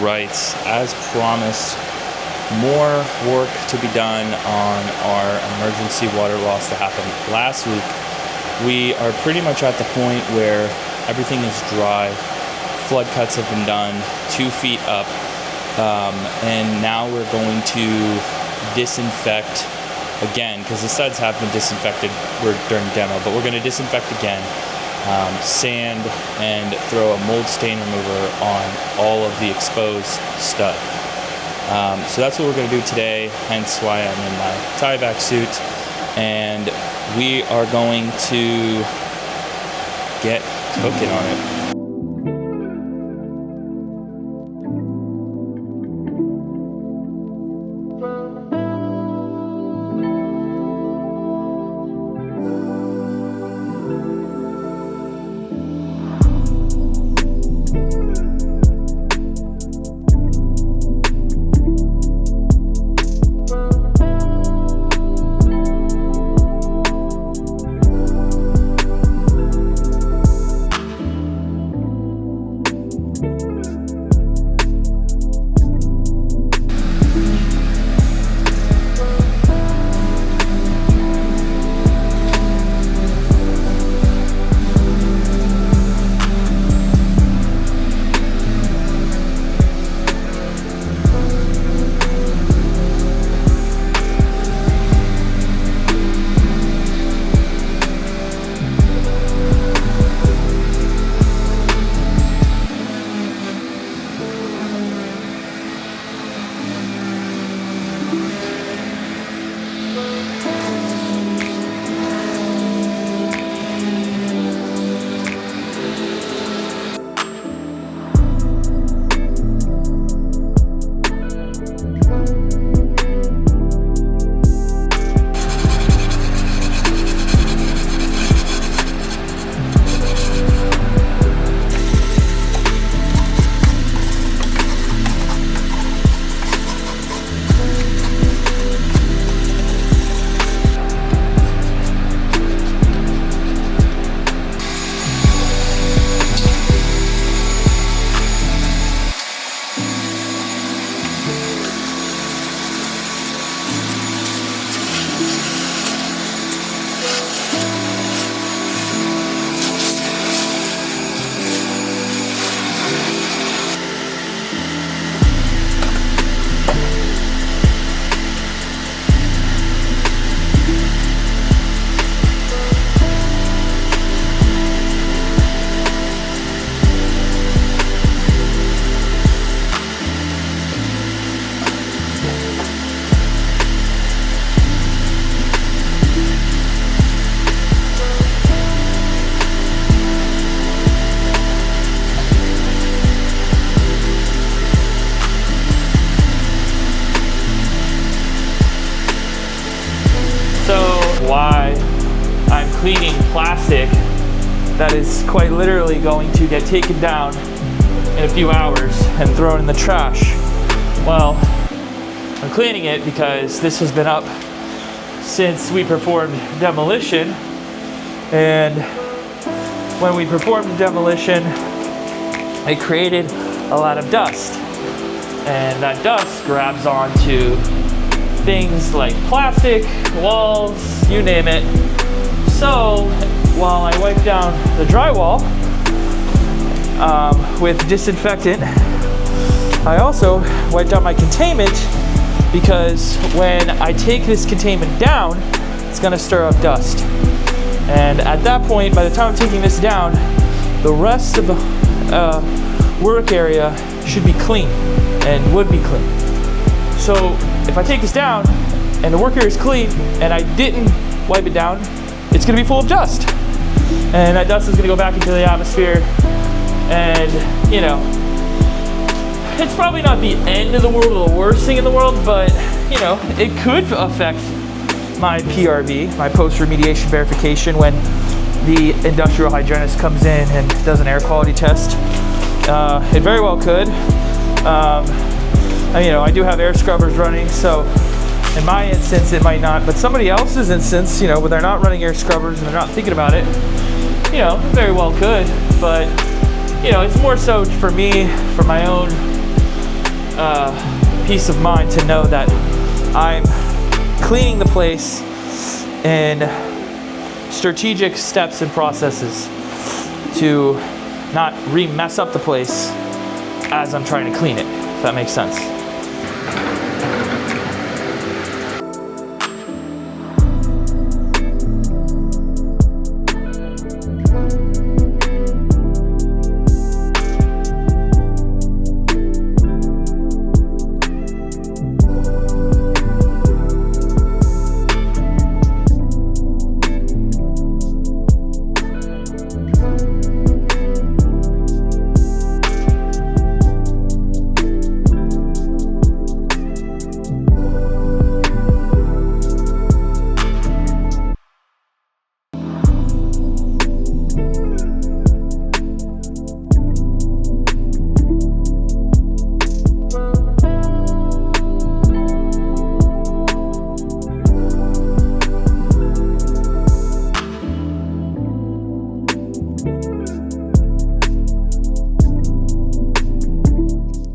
writes, as promised, more work to be done on our emergency water loss that happened last week. We are pretty much at the point where everything is dry. Flood cuts have been done 2 feet up, and now we're going to disinfect again, because the studs have been disinfected during demo, but we're going to disinfect again, sand, and throw a mold stain remover on all of the exposed stud. So that's what we're going to do today, hence why I'm in my tieback suit, and we are going to get cooking on it. Why I'm cleaning plastic that is quite literally going to get taken down in a few hours and thrown in the trash. Well, I'm cleaning it because this has been up since we performed demolition, and when we performed demolition, it created a lot of dust, and that dust grabs onto things like plastic, walls, you name it. So while I wipe down the drywall with disinfectant, I also wipe down my containment, because when I take this containment down, it's going to stir up dust. And at that point, by the time I'm taking this down, the rest of the work area should be clean and would be clean. So if I take this down and the work area is clean and I didn't wipe it down, it's going to be full of dust. And that dust is going to go back into the atmosphere. And, you know, it's probably not the end of the world or the worst thing in the world, but, you know, it could affect my PRV, my post-remediation verification, when the industrial hygienist comes in and does an air quality test. It very well could. You know, I do have air scrubbers running, so in my instance it might not, but somebody else's instance, you know, where they're not running air scrubbers and they're not thinking about it, you know, very well could. But, you know, it's more so for me, for my own peace of mind to know that I'm cleaning the place in strategic steps and processes to not mess up the place as I'm trying to clean it, if that makes sense.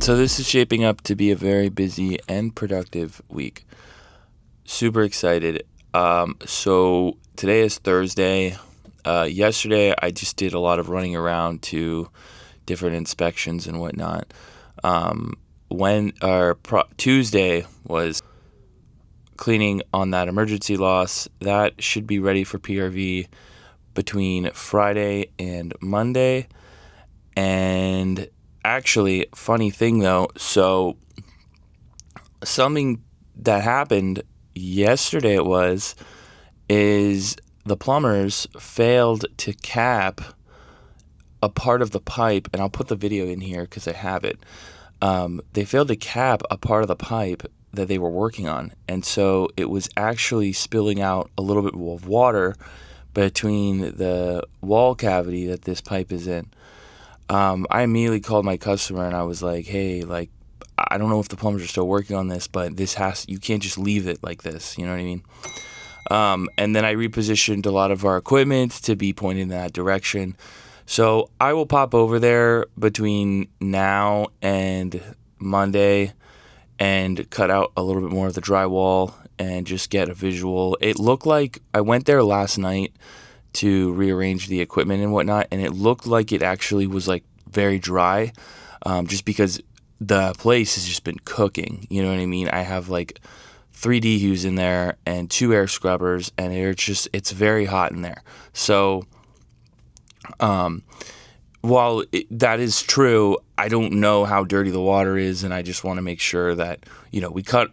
So this is shaping up to be a very busy and productive week. Super excited. So today is Thursday. Yesterday I just did a lot of running around to different inspections and whatnot. Tuesday was cleaning on that emergency loss. That should be ready for PRV between Friday and Monday. And actually, funny thing though, so something that happened yesterday is the plumbers failed to cap a part of the pipe, and I'll put the video in here because I have it. They failed to cap a part of the pipe that they were working on, and so it was actually spilling out a little bit of water between the wall cavity that this pipe is in. I immediately called my customer and I was like, hey, like, I don't know if the plumbers are still working on this, but you can't just leave it like this, you know what I mean? And then I repositioned a lot of our equipment to be pointed in that direction. So I will pop over there between now and Monday and cut out a little bit more of the drywall and just get a visual. It looked like I went there last night to rearrange the equipment and whatnot, and it looked like it actually was like very dry, just because the place has just been cooking, you know what I mean? I have like 3 DHUs in there and 2 air scrubbers, and it's very hot in there. So while that is true, I don't know how dirty the water is, and I just want to make sure that, you know, we cut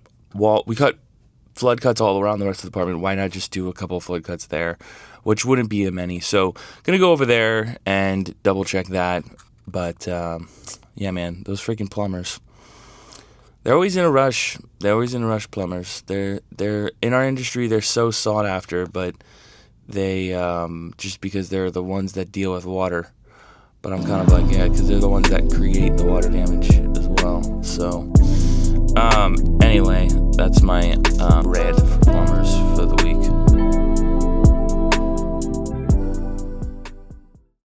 flood cuts all around the rest of the apartment. Why not just do a couple of flood cuts there, which wouldn't be a many. So gonna go over there and double check that. But yeah, man, those freaking plumbers, they're always in a rush. Plumbers. They're in our industry, they're so sought after, but they just because they're the ones that deal with water. But I'm kind of like, yeah, because they're the ones that create the water damage as well. So anyway, that's my red for plumbers.